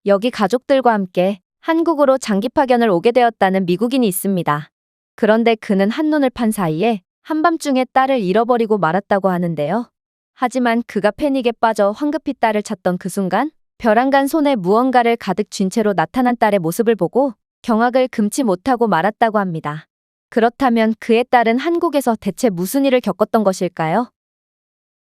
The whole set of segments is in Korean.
여기 가족들과 함께 한국으로 장기 파견을 오게 되었다는 미국인이 있습니다. 그런데 그는 한눈을 판 사이에 한밤중에 딸을 잃어버리고 말았다고 하는데요. 하지만 그가 패닉에 빠져 황급히 딸을 찾던 그 순간 벼랑간 손에 무언가를 가득 쥔 채로 나타난 딸의 모습을 보고 경악을 금치 못하고 말았다고 합니다. 그렇다면 그의 딸은 한국에서 대체 무슨 일을 겪었던 것일까요?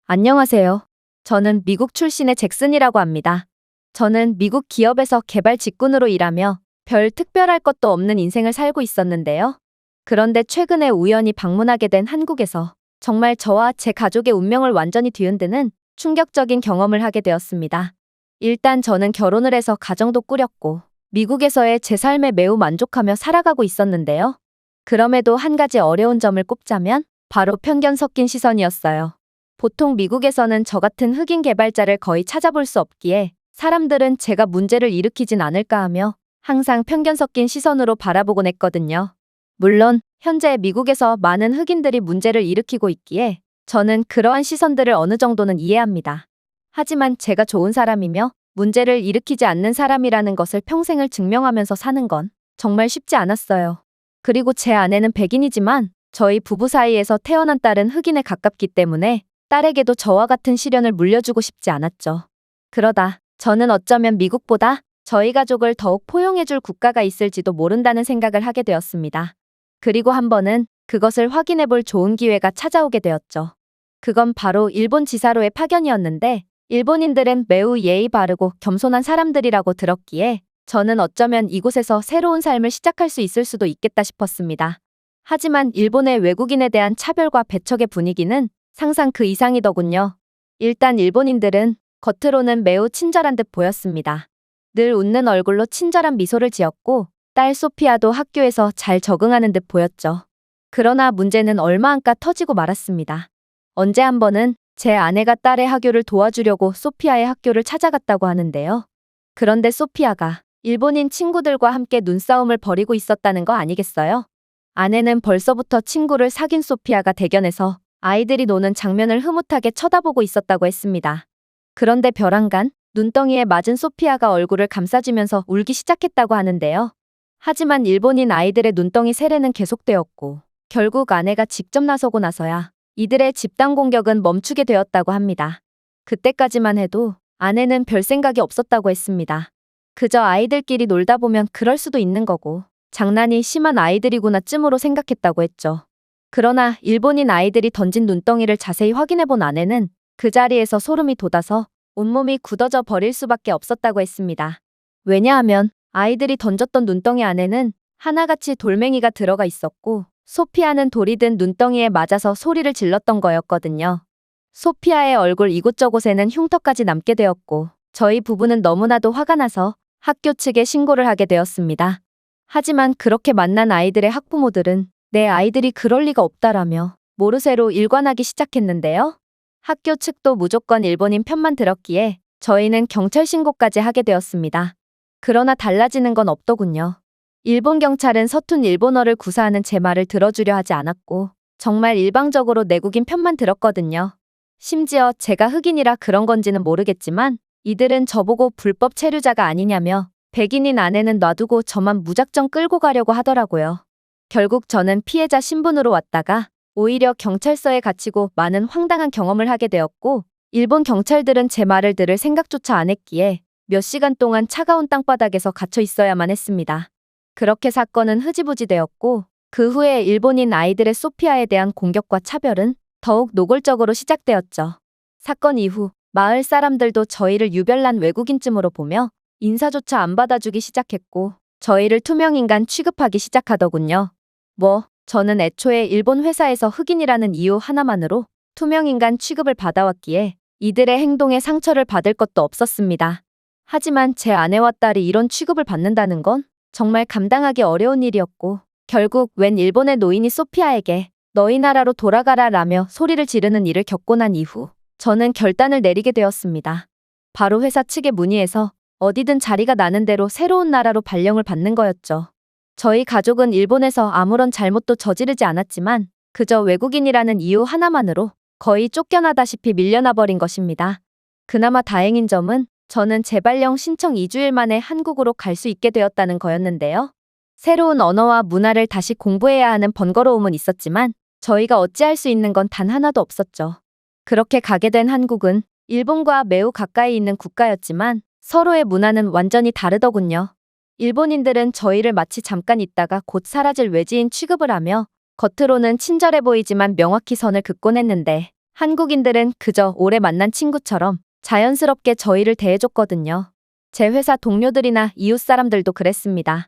안녕하세요. 저는 미국 출신의 잭슨이라고 합니다. 저는 미국 기업에서 개발 직군으로 일하며 별 특별할 것도 없는 인생을 살고 있었는데요. 그런데 최근에 우연히 방문하게 된 한국에서 정말 저와 제 가족의 운명을 완전히 뒤흔드는 충격적인 경험을 하게 되었습니다. 일단 저는 결혼을 해서 가정도 꾸렸고 미국에서의 제 삶에 매우 만족하며 살아가고 있었는데요. 그럼에도 한 가지 어려운 점을 꼽자면 바로 편견 섞인 시선이었어요. 보통 미국에서는 저 같은 흑인 개발자를 거의 찾아볼 수 없기에 사람들은 제가 문제를 일으키진 않을까 하며 항상 편견 섞인 시선으로 바라보곤 했거든요. 물론 현재 미국에서 많은 흑인들이 문제를 일으키고 있기에 저는 그러한 시선들을 어느 정도는 이해합니다. 하지만 제가 좋은 사람이며 문제를 일으키지 않는 사람이라는 것을 평생을 증명하면서 사는 건 정말 쉽지 않았어요. 그리고 제 아내는 백인이지만 저희 부부 사이에서 태어난 딸은 흑인에 가깝기 때문에 딸에게도 저와 같은 시련을 물려주고 싶지 않았죠. 그러다 저는 어쩌면 미국보다 저희 가족을 더욱 포용해줄 국가가 있을지도 모른다는 생각을 하게 되었습니다. 그리고 한 번은 그것을 확인해볼 좋은 기회가 찾아오게 되었죠. 그건 바로 일본 지사로의 파견이었는데 일본인들은 매우 예의 바르고 겸손한 사람들이라고 들었기에 저는 어쩌면 이곳에서 새로운 삶을 시작할 수 있을 수도 있겠다 싶었습니다. 하지만 일본의 외국인에 대한 차별과 배척의 분위기는 상상 그 이상이더군요. 일단 일본인들은 겉으로는 매우 친절한 듯 보였습니다. 늘 웃는 얼굴로 친절한 미소를 지었고 딸 소피아도 학교에서 잘 적응하는 듯 보였죠. 그러나 문제는 얼마 안가 터지고 말았습니다. 언제 한 번은 제 아내가 딸의 학교를 도와주려고 소피아의 학교를 찾아갔다고 하는데요. 그런데 소피아가 일본인 친구들과 함께 눈싸움을 벌이고 있었다는 거 아니겠어요? 아내는 벌써부터 친구를 사귄 소피아가 대견해서 아이들이 노는 장면을 흐뭇하게 쳐다보고 있었다고 했습니다. 그런데 벼랑간 눈덩이에 맞은 소피아가 얼굴을 감싸주면서 울기 시작했다고 하는데요. 하지만 일본인 아이들의 눈덩이 세례는 계속되었고 결국 아내가 직접 나서고 나서야 이들의 집단 공격은 멈추게 되었다고 합니다. 그때까지만 해도 아내는 별 생각이 없었다고 했습니다. 그저 아이들끼리 놀다 보면 그럴 수도 있는 거고 장난이 심한 아이들이구나 쯤으로 생각했다고 했죠. 그러나 일본인 아이들이 던진 눈덩이를 자세히 확인해본 아내는 그 자리에서 소름이 돋아서 온몸이 굳어져 버릴 수밖에 없었다고 했습니다. 왜냐하면 아이들이 던졌던 눈덩이 안에는 하나같이 돌멩이가 들어가 있었고 소피아는 돌이 든 눈덩이에 맞아서 소리를 질렀던 거였거든요. 소피아의 얼굴 이곳저곳에는 흉터까지 남게 되었고 저희 부부는 너무나도 화가 나서 학교 측에 신고를 하게 되었습니다. 하지만 그렇게 만난 아이들의 학부모들은 내 아이들이 그럴 리가 없다라며 모르쇠로 일관하기 시작했는데요. 학교 측도 무조건 일본인 편만 들었기에 저희는 경찰 신고까지 하게 되었습니다. 그러나 달라지는 건 없더군요. 일본 경찰은 서툰 일본어를 구사하는 제 말을 들어주려 하지 않았고 정말 일방적으로 내국인 편만 들었거든요. 심지어 제가 흑인이라 그런 건지는 모르겠지만 이들은 저보고 불법 체류자가 아니냐며 백인인 아내는 놔두고 저만 무작정 끌고 가려고 하더라고요. 결국 저는 피해자 신분으로 왔다가 오히려 경찰서에 갇히고 많은 황당한 경험을 하게 되었고 일본 경찰들은 제 말을 들을 생각조차 안 했기에 몇 시간 동안 차가운 땅바닥에서 갇혀 있어야만 했습니다. 그렇게 사건은 흐지부지 되었고 그 후에 일본인 아이들의 소피아에 대한 공격과 차별은 더욱 노골적으로 시작되었죠. 사건 이후 마을 사람들도 저희를 유별난 외국인쯤으로 보며 인사조차 안 받아주기 시작했고 저희를 투명인간 취급하기 시작하더군요. 저는 애초에 일본 회사에서 흑인이라는 이유 하나만으로 투명인간 취급을 받아왔기에 이들의 행동에 상처를 받을 것도 없었습니다. 하지만 제 아내와 딸이 이런 취급을 받는다는 건 정말 감당하기 어려운 일이었고 결국 웬 일본의 노인이 소피아에게 너희 나라로 돌아가라 라며 소리를 지르는 일을 겪고 난 이후 저는 결단을 내리게 되었습니다. 바로 회사 측에 문의해서 어디든 자리가 나는 대로 새로운 나라로 발령을 받는 거였죠. 저희 가족은 일본에서 아무런 잘못도 저지르지 않았지만 그저 외국인이라는 이유 하나만으로 거의 쫓겨나다시피 밀려나 버린 것입니다. 그나마 다행인 점은 저는 재발령 신청 2주일 만에 한국으로 갈 수 있게 되었다는 거였는데요. 새로운 언어와 문화를 다시 공부해야 하는 번거로움은 있었지만 저희가 어찌할 수 있는 건 단 하나도 없었죠. 그렇게 가게 된 한국은 일본과 매우 가까이 있는 국가였지만 서로의 문화는 완전히 다르더군요. 일본인들은 저희를 마치 잠깐 있다가 곧 사라질 외지인 취급을 하며 겉으로는 친절해 보이지만 명확히 선을 긋곤 했는데 한국인들은 그저 오래 만난 친구처럼 자연스럽게 저희를 대해줬거든요. 제 회사 동료들이나 이웃 사람들도 그랬습니다.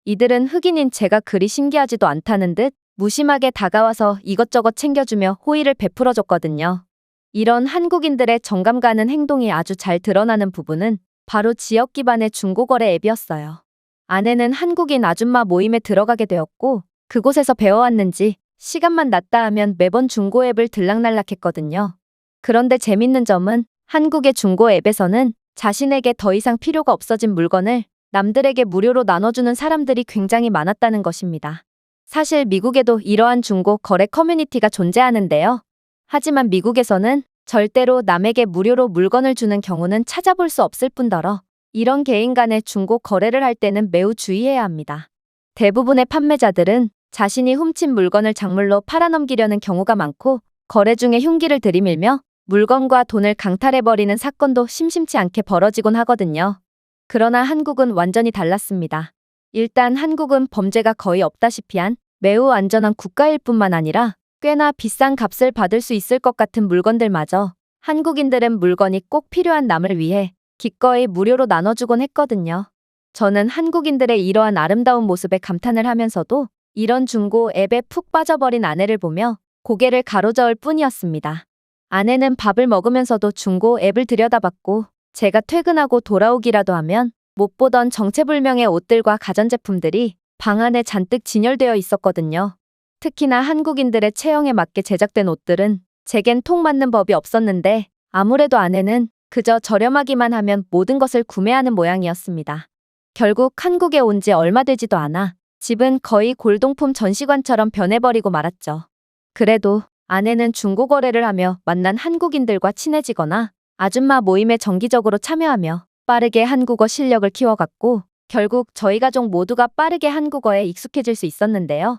이들은 흑인인 제가 그리 신기하지도 않다는 듯 무심하게 다가와서 이것저것 챙겨주며 호의를 베풀어줬거든요. 이런 한국인들의 정감 가는 행동이 아주 잘 드러나는 부분은 바로 지역 기반의 중고거래 앱이었어요. 아내는 한국인 아줌마 모임에 들어가게 되었고 그곳에서 배워왔는지 시간만 났다 하면 매번 중고 앱을 들락날락했거든요. 그런데 재밌는 점은 한국의 중고 앱에서는 자신에게 더 이상 필요가 없어진 물건을 남들에게 무료로 나눠주는 사람들이 굉장히 많았다는 것입니다. 사실 미국에도 이러한 중고 거래 커뮤니티가 존재하는데요. 하지만 미국에서는 절대로 남에게 무료로 물건을 주는 경우는 찾아볼 수 없을 뿐더러 이런 개인 간의 중고 거래를 할 때는 매우 주의해야 합니다. 대부분의 판매자들은 자신이 훔친 물건을 작물로 팔아넘기려는 경우가 많고 거래 중에 흉기를 들이밀며 물건과 돈을 강탈해버리는 사건도 심심치 않게 벌어지곤 하거든요. 그러나 한국은 완전히 달랐습니다. 일단 한국은 범죄가 거의 없다시피 한 매우 안전한 국가일 뿐만 아니라 꽤나 비싼 값을 받을 수 있을 것 같은 물건들마저 한국인들은 물건이 꼭 필요한 남을 위해 기꺼이 무료로 나눠주곤 했거든요. 저는 한국인들의 이러한 아름다운 모습에 감탄을 하면서도 이런 중고 앱에 푹 빠져버린 아내를 보며 고개를 가로저을 뿐이었습니다. 아내는 밥을 먹으면서도 중고 앱을 들여다봤고 제가 퇴근하고 돌아오기라도 하면 못 보던 정체불명의 옷들과 가전제품들이 방 안에 잔뜩 진열되어 있었거든요. 특히나 한국인들의 체형에 맞게 제작된 옷들은 제겐 통 맞는 법이 없었는데 아무래도 아내는 그저 저렴하기만 하면 모든 것을 구매하는 모양이었습니다. 결국 한국에 온 지 얼마 되지도 않아 집은 거의 골동품 전시관처럼 변해버리고 말았죠. 그래도 아내는 중고거래를 하며 만난 한국인들과 친해지거나 아줌마 모임에 정기적으로 참여하며 빠르게 한국어 실력을 키워갔고 결국 저희 가족 모두가 빠르게 한국어에 익숙해질 수 있었는데요.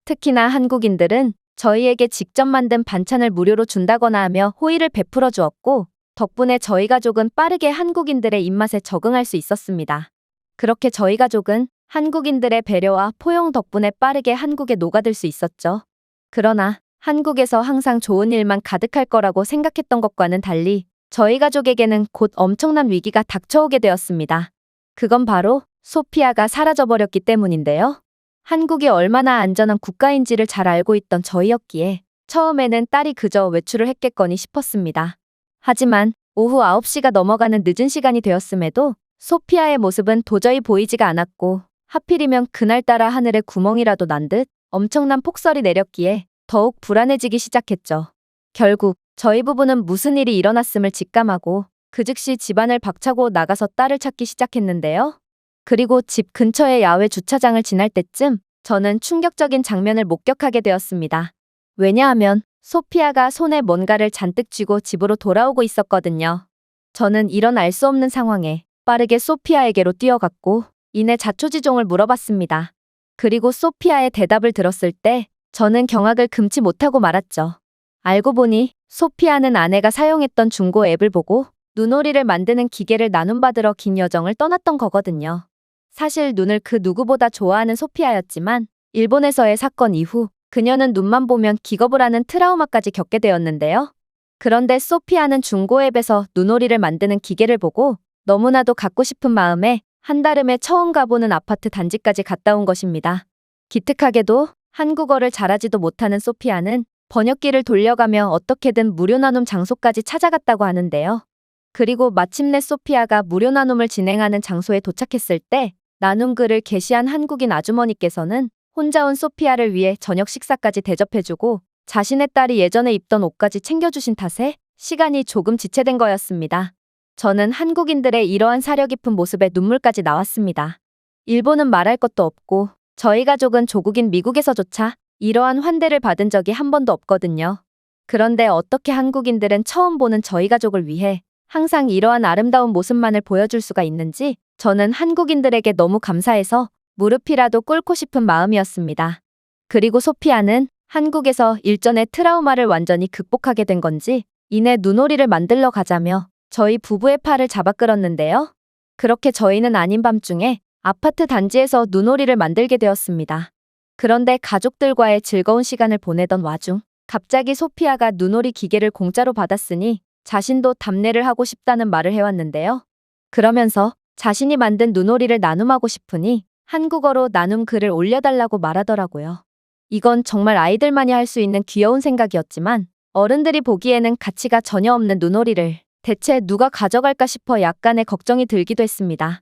특히나 한국인들은 저희에게 직접 만든 반찬을 무료로 준다거나 하며 호의를 베풀어 주었고 덕분에 저희 가족은 빠르게 한국인들의 입맛에 적응할 수 있었습니다. 그렇게 저희 가족은 한국인들의 배려와 포용 덕분에 빠르게 한국에 녹아들 수 있었죠. 그러나 한국에서 항상 좋은 일만 가득할 거라고 생각했던 것과는 달리 저희 가족에게는 곧 엄청난 위기가 닥쳐오게 되었습니다. 그건 바로 소피아가 사라져버렸기 때문인데요. 한국이 얼마나 안전한 국가인지를 잘 알고 있던 저희였기에 처음에는 딸이 그저 외출을 했겠거니 싶었습니다. 하지만 오후 9시가 넘어가는 늦은 시간이 되었음에도 소피아의 모습은 도저히 보이지가 않았고 하필이면 그날따라 하늘에 구멍이라도 난 듯 엄청난 폭설이 내렸기에 더욱 불안해지기 시작했죠. 결국 저희 부부는 무슨 일이 일어났음을 직감하고 그 즉시 집안을 박차고 나가서 딸을 찾기 시작했는데요. 그리고 집 근처의 야외 주차장을 지날 때쯤 저는 충격적인 장면을 목격하게 되었습니다. 왜냐하면 소피아가 손에 뭔가를 잔뜩 쥐고 집으로 돌아오고 있었거든요. 저는 이런 알 수 없는 상황에 빠르게 소피아에게로 뛰어갔고 이내 자초지종을 물어봤습니다. 그리고 소피아의 대답을 들었을 때 저는 경악을 금치 못하고 말았죠. 알고 보니 소피아는 아내가 사용했던 중고 앱을 보고 눈오리를 만드는 기계를 나눔받으러 긴 여정을 떠났던 거거든요. 사실 눈을 그 누구보다 좋아하는 소피아였지만 일본에서의 사건 이후 그녀는 눈만 보면 기겁을 하는 트라우마까지 겪게 되었는데요. 그런데 소피아는 중고 앱에서 눈오리를 만드는 기계를 보고 너무나도 갖고 싶은 마음에 한달음에 처음 가보는 아파트 단지까지 갔다 온 것입니다. 기특하게도 한국어를 잘하지도 못하는 소피아는 번역기를 돌려가며 어떻게든 무료 나눔 장소까지 찾아갔다고 하는데요. 그리고 마침내 소피아가 무료 나눔을 진행하는 장소에 도착했을 때 나눔 글을 게시한 한국인 아주머니께서는 혼자 온 소피아를 위해 저녁 식사까지 대접해주고 자신의 딸이 예전에 입던 옷까지 챙겨주신 탓에 시간이 조금 지체된 거였습니다. 저는 한국인들의 이러한 사려 깊은 모습에 눈물까지 나왔습니다. 일본은 말할 것도 없고 저희 가족은 조국인 미국에서조차 이러한 환대를 받은 적이 한 번도 없거든요. 그런데 어떻게 한국인들은 처음 보는 저희 가족을 위해 항상 이러한 아름다운 모습만을 보여줄 수가 있는지 저는 한국인들에게 너무 감사해서 무릎이라도 꿇고 싶은 마음이었습니다. 그리고 소피아는 한국에서 일전의 트라우마를 완전히 극복하게 된 건지 이내 눈오리를 만들러 가자며 저희 부부의 팔을 잡아 끌었는데요. 그렇게 저희는 아닌 밤중에 아파트 단지에서 눈오리를 만들게 되었습니다. 그런데 가족들과의 즐거운 시간을 보내던 와중 갑자기 소피아가 눈오리 기계를 공짜로 받았으니 자신도 답례를 하고 싶다는 말을 해왔는데요. 그러면서 자신이 만든 눈오리를 나눔하고 싶으니 한국어로 나눔 글을 올려달라고 말하더라고요. 이건 정말 아이들만이 할 수 있는 귀여운 생각이었지만 어른들이 보기에는 가치가 전혀 없는 눈오리를 대체 누가 가져갈까 싶어 약간의 걱정이 들기도 했습니다.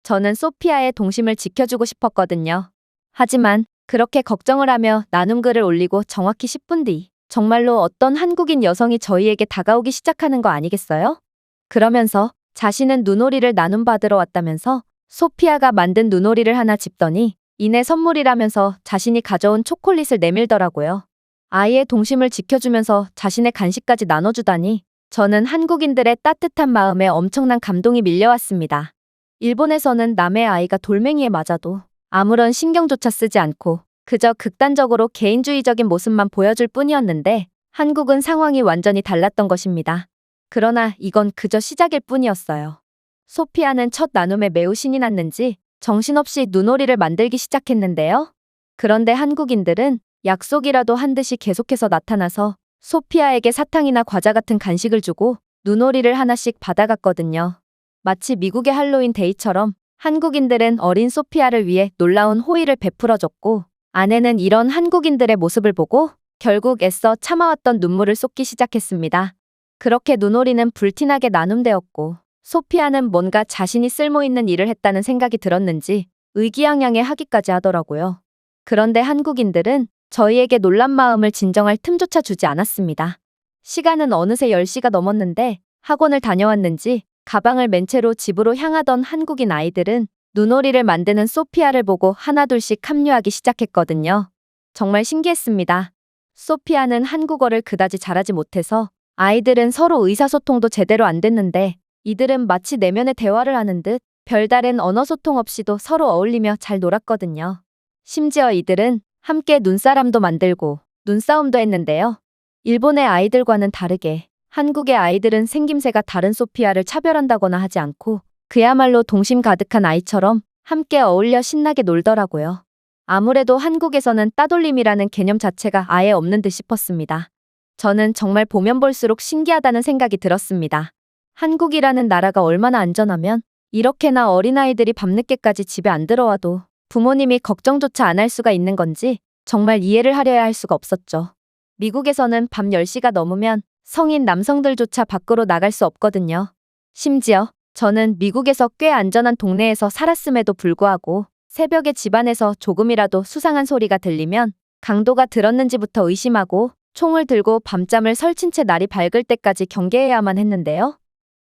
저는 소피아의 동심을 지켜주고 싶었거든요. 하지만 그렇게 걱정을 하며 나눔 글을 올리고 정확히 10분 뒤 정말로 어떤 한국인 여성이 저희에게 다가오기 시작하는 거 아니겠어요? 그러면서 자신은 눈오리를 나눔받으러 왔다면서 소피아가 만든 눈오리를 하나 집더니 이내 선물이라면서 자신이 가져온 초콜릿을 내밀더라고요. 아이의 동심을 지켜주면서 자신의 간식까지 나눠주다니 저는 한국인들의 따뜻한 마음에 엄청난 감동이 밀려왔습니다. 일본에서는 남의 아이가 돌멩이에 맞아도 아무런 신경조차 쓰지 않고 그저 극단적으로 개인주의적인 모습만 보여줄 뿐이었는데 한국은 상황이 완전히 달랐던 것입니다. 그러나 이건 그저 시작일 뿐이었어요. 소피아는 첫 나눔에 매우 신이 났는지 정신없이 눈오리를 만들기 시작했는데요. 그런데 한국인들은 약속이라도 한 듯이 계속해서 나타나서 소피아에게 사탕이나 과자 같은 간식을 주고 눈오리를 하나씩 받아갔거든요. 마치 미국의 할로윈 데이처럼 한국인들은 어린 소피아를 위해 놀라운 호의를 베풀어줬고 아내는 이런 한국인들의 모습을 보고 결국 애써 참아왔던 눈물을 쏟기 시작했습니다. 그렇게 눈오리는 불티나게 나눔되었고 소피아는 뭔가 자신이 쓸모있는 일을 했다는 생각이 들었는지 의기양양해 하기까지 하더라고요. 그런데 한국인들은 저희에게 놀란 마음을 진정할 틈조차 주지 않았습니다. 시간은 어느새 10시가 넘었는데 학원을 다녀왔는지 가방을 맨 채로 집으로 향하던 한국인 아이들은 눈오리를 만드는 소피아를 보고 하나둘씩 합류하기 시작했거든요. 정말 신기했습니다. 소피아는 한국어를 그다지 잘하지 못해서 아이들은 서로 의사소통도 제대로 안 됐는데 이들은 마치 내면의 대화를 하는 듯 별다른 언어 소통 없이도 서로 어울리며 잘 놀았거든요. 심지어 이들은 함께 눈사람도 만들고 눈싸움도 했는데요. 일본의 아이들과는 다르게 한국의 아이들은 생김새가 다른 소피아를 차별한다거나 하지 않고 그야말로 동심 가득한 아이처럼 함께 어울려 신나게 놀더라고요. 아무래도 한국에서는 따돌림이라는 개념 자체가 아예 없는 듯 싶었습니다. 저는 정말 보면 볼수록 신기하다는 생각이 들었습니다. 한국이라는 나라가 얼마나 안전하면 이렇게나 어린아이들이 밤늦게까지 집에 안 들어와도 부모님이 걱정조차 안 할 수가 있는 건지 정말 이해를 하려야 할 수가 없었죠. 미국에서는 밤 10시가 넘으면 성인 남성들조차 밖으로 나갈 수 없거든요. 심지어 저는 미국에서 꽤 안전한 동네에서 살았음에도 불구하고 새벽에 집안에서 조금이라도 수상한 소리가 들리면 강도가 들었는지부터 의심하고 총을 들고 밤잠을 설친 채 날이 밝을 때까지 경계해야만 했는데요.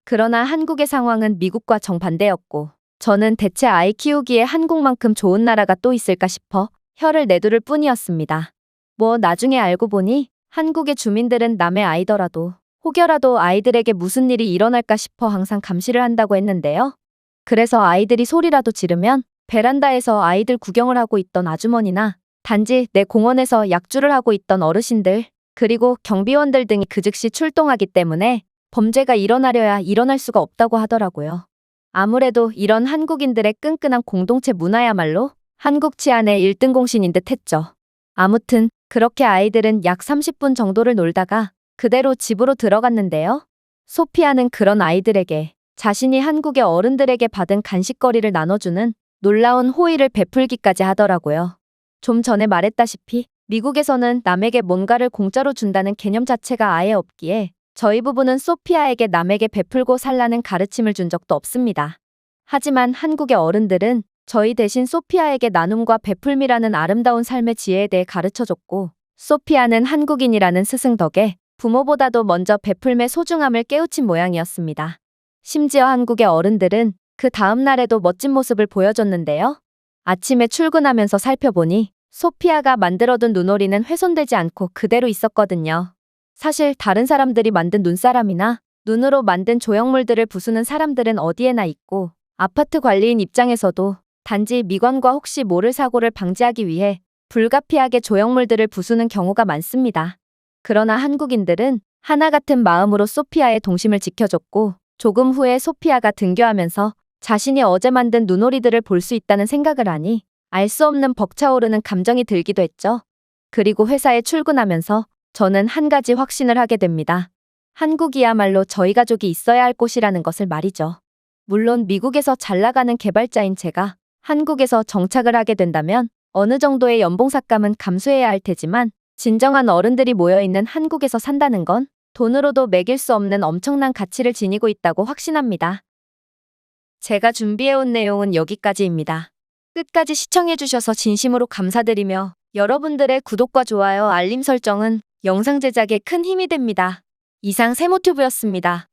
그러나 한국의 상황은 미국과 정반대였고 저는 대체 아이 키우기에 한국만큼 좋은 나라가 또 있을까 싶어 혀를 내두를 뿐이었습니다. 뭐 나중에 알고 보니 한국의 주민들은 남의 아이더라도 혹여라도 아이들에게 무슨 일이 일어날까 싶어 항상 감시를 한다고 했는데요. 그래서 아이들이 소리라도 지르면 베란다에서 아이들 구경을 하고 있던 아주머니나 단지 내 공원에서 약주를 하고 있던 어르신들 그리고 경비원들 등이 그 즉시 출동하기 때문에 범죄가 일어나려야 일어날 수가 없다고 하더라고요. 아무래도 이런 한국인들의 끈끈한 공동체 문화야말로 한국 치안의 1등 공신인 듯 했죠. 아무튼 그렇게 아이들은 약 30분 정도를 놀다가 그대로 집으로 들어갔는데요. 소피아는 그런 아이들에게 자신이 한국의 어른들에게 받은 간식거리를 나눠주는 놀라운 호의를 베풀기까지 하더라고요. 좀 전에 말했다시피 미국에서는 남에게 뭔가를 공짜로 준다는 개념 자체가 아예 없기에 저희 부부는 소피아에게 남에게 베풀고 살라는 가르침을 준 적도 없습니다. 하지만 한국의 어른들은 저희 대신 소피아에게 나눔과 베풀미라는 아름다운 삶의 지혜에 대해 가르쳐줬고 소피아는 한국인이라는 스승 덕에 부모보다도 먼저 베풀매의 소중함을 깨우친 모양이었습니다. 심지어 한국의 어른들은 그 다음 날에도 멋진 모습을 보여줬는데요. 아침에 출근하면서 살펴보니 소피아가 만들어둔 눈오리는 훼손되지 않고 그대로 있었거든요. 사실 다른 사람들이 만든 눈사람이나 눈으로 만든 조형물들을 부수는 사람들은 어디에나 있고, 아파트 관리인 입장에서도 단지 미관과 혹시 모를 사고를 방지하기 위해 불가피하게 조형물들을 부수는 경우가 많습니다. 그러나 한국인들은 하나 같은 마음으로 소피아의 동심을 지켜줬고, 조금 후에 소피아가 등교하면서 자신이 어제 만든 눈오리들을 볼 수 있다는 생각을 하니 알 수 없는 벅차오르는 감정이 들기도 했죠. 그리고 회사에 출근하면서 저는 한 가지 확신을 하게 됩니다. 한국이야말로 저희 가족이 있어야 할 곳이라는 것을 말이죠. 물론 미국에서 잘 나가는 개발자인 제가 한국에서 정착을 하게 된다면 어느 정도의 연봉삭감은 감수해야 할 테지만 진정한 어른들이 모여있는 한국에서 산다는 건 돈으로도 매길 수 없는 엄청난 가치를 지니고 있다고 확신합니다. 제가 준비해온 내용은 여기까지입니다. 끝까지 시청해주셔서 진심으로 감사드리며 여러분들의 구독과 좋아요, 알림 설정은 영상 제작에 큰 힘이 됩니다. 이상 세모튜브였습니다.